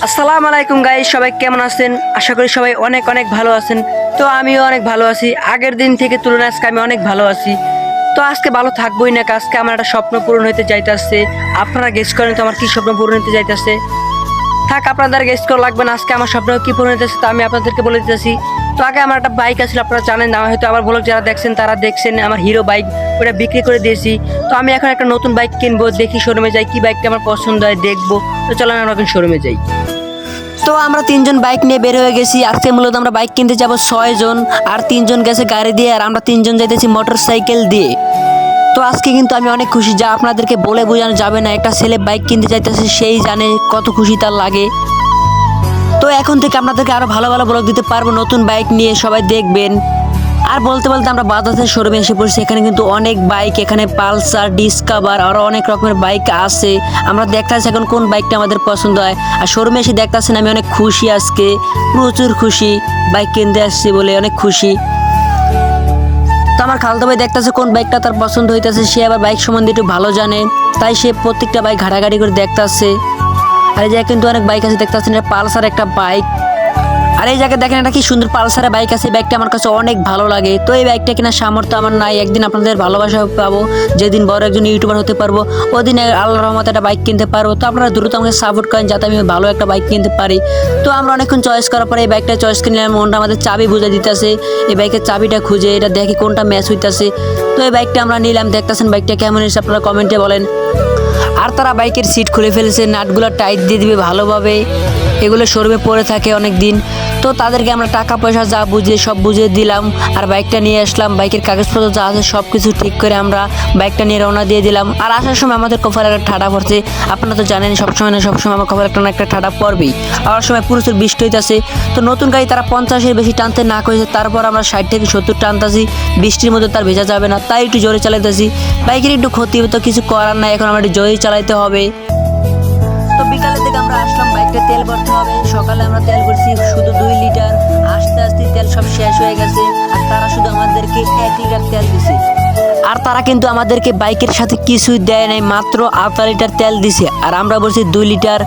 আসসালামু আলাইকুম গাইস, সবাই কেমন আছেন? আশা করি সবাই অনেক অনেক ভালো আছেন। তো আমিও অনেক ভালো আছি। আগের দিন থেকে তুলনায় আজকে আমি অনেক ভালো আছি। তো আজকে ভালো থাকবোই না, আজকে আমার একটা স্বপ্ন পূরণ হতে যাইতেছে। আপনারা গেস করেন তো আমার কি স্বপ্ন পূরণ হতে যাইতেছে। থাক, আপনাদের গেস করা লাগবে না। আজকে আমার স্বপ্ন কি পূরণ হতেছে তো আমি আপনাদেরকে বলে দিতেছি। তো আগে আমার একটা বাইক আছিল, আপনারা জানেন না হয়তো, আমার ব্লগ যারা দেখছেন তারা দেখছেন। আমার হিরো বাইক, ওটা বিক্রি করে দিয়েছি। তো আমি এখন একটা নতুন বাইক কিনবো, দেখি শোরুমে যাই কি বাইকটা আমার পছন্দ হয় দেখবো। তো চলেন আমরা এখন শোরুমে যাই। তো আমরা তিনজন বাইক নিয়ে বের হয়ে গেছি। আজকে মূলত আমরা বাইক কিনতে যাব 6 জন, আর 3 জন গেছে গাড়ি দিয়ে, আর আমরা 3 জন যাইতেছি মোটর সাইকেল দিয়ে। তো আজকে কিন্তু আমি অনেক খুশি, যা আপনাদেরকে বলে বোঝানো যাবে না। একটা ছেলে বাইক কিনতে যাইতেছে, সেই জানে কত খুশি তার লাগে। তো এখন থেকে আপনাদেরকে আরো ভালো ভালো ব্লগ দিতে পারবো নতুন বাইক নিয়ে, সবাই দেখবেন। আর বলতে বলতে আমরা বাজাজের শোরুমে এসে পড়ছি। এখানে কিন্তু অনেক বাইক, এখানে পালসার, ডিসকভার আরো অনেক রকমের বাইক আছে। আমরা দেখতেছি এখন কোন বাইকটা আমাদের পছন্দ হয়। আর শোরুমে এসে দেখতেছেন আমি অনেক খুশি, আজকে প্রচুর খুশি। বাইক কিনতে আসছি বলে অনেক খুশি। তো আমার খালতো ভাই দেখতেছে কোন বাইকটা তার পছন্দ হইতেছে। সে আবার বাইক সম্বন্ধে একটু ভালো জানে, তাই সে প্রত্যেকটা বাইক ঘাটাঘাটি করে দেখতেছে। আর এই জায়গায় কিন্তু অনেক বাইক আছে, দেখতেছেন পালসার একটা বাইক। আর এই জায়গায় দেখেন এটা কি সুন্দর পালসারের বাইক আছে। এই বাইকটা আমার কাছে অনেক ভালো লাগে। তো এই বাইকটা কেনার সামর্থ্য আমার নাই। একদিন আপনাদের ভালোবাসা পাবো, যেদিন বড় একজন ইউটিউবার হতে পারবো, ওদিন আল্লাহর রহমতে একটা বাইক কিনতে পারবো। তো আপনারা দ্রুত আমাকে সাপোর্ট করেন যাতে আমি ভালো একটা বাইক কিনতে পারি। তো আমরা অনেকক্ষণ চয়েস করার পরে এই বাইকটা চয়েস কিনলাম। মনটা আমাদের চাবি বুঝে দিতেছে, এই বাইকের চাবিটা খুঁজে এটা দেখি কোনটা ম্যাচ হইতেছে। তো এই বাইকটা আমরা নিলাম। দেখতেছেন বাইকটা কেমন এসে আপনারা কমেন্টে বলেন। আর তারা বাইকের সিট খুলে ফেলেছে, নাটগুলো টাইট দিয়ে দিবে ভালোভাবে। এগুলো শোরুমে পড়ে থাকে অনেক দিন। তো তাদেরকে আমরা টাকা পয়সা যা বুঝে সব বুঝিয়ে দিলাম, আর বাইকটা নিয়ে আসলাম। বাইকের কাগজপত্র যা আছে সব কিছু ঠিক করে আমরা বাইকটা নিয়ে রওনা দিয়ে দিলাম। আর আসার সময় আমাদের কপালে একটা ঠাডা পড়ছে। আপনারা তো জানেন সবসময় না সবসময় আমার কপালে একটা না একটা ঠাডা পড়বেই। আর সময় প্রচুর বৃষ্টি হইতেছে। তো নতুন গাড়ি তারা 50-এর বেশি টানতে না করেছে, তারপর আমরা 60 থেকে 70 টানতেছি। বৃষ্টির মধ্যে তার ভেজা যাবে না, তাই একটু জোরে চালাইতেছি। বাইকের একটু ক্ষতি হবে, তো কিছু করার নাই, এখন আমরা একটু জোরেই চালাইতে হবে। তো বিকালের দিকে আমরা আসলাম, বাইকটা তেল ভরতে হবে। সকালে আমরা তেল ভরছি শুধু 2 লিটার। আস্তে আস্তে তেল সব শেষ হয়ে গেছে, আর তারা শুধু আমাদেরকে 1 লিটার তেল দিছে। আর তারা কিন্তু আমাদেরকে বাইকের সাথে কিছুই দেয় নাই, মাত্র 1/2 লিটার তেল দিছে। আর আমরা বলছি 2 লিটার।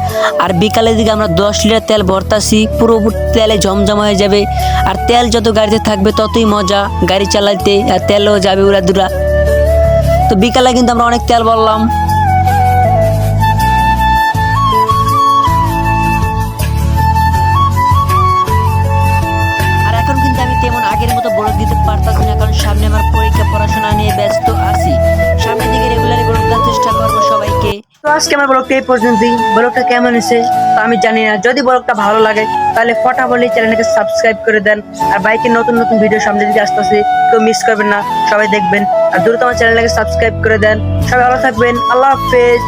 আর বিকালের দিকে আমরা 10 লিটার তেল ভরতাছি, পুরো তেলে জমজমা হয়ে যাবে। আর তেল যত গাড়িতে থাকবে ততই মজা গাড়ি চালাইতে, আর তেলও যাবে উড়াদুরা। তো বিকালে কিন্তু আমরা অনেক তেল ভরলাম। তেমন আগের মতো ব্লগ দিতে পারতাছি না, কারণ সামনে আমার পরীক্ষা, পড়াশোনা নিয়ে ব্যস্ত আছি। সামনের দিকে রেগুলার ব্লগ দেওয়ার চেষ্টা করবো সবাইকে। তো আজকে আমার ব্লগটা এই পর্যন্তই। ব্লগটা কেমন হয়েছে তা আমি জানি না। যদি ব্লগটা ভালো লাগে তাহলে ফটাফট চ্যানেলটাকে সাবস্ক্রাইব করে দেন। আর বাইকের নতুন নতুন ভিডিও সামনের দিকে আসতেছে, কেউ মিস করবেন না, সবাই দেখবেন। আর দ্রুত আমার চ্যানেলটাকে সাবস্ক্রাইব করে দেন। সবাই ভালো থাকবেন, আল্লাহ হাফেজ।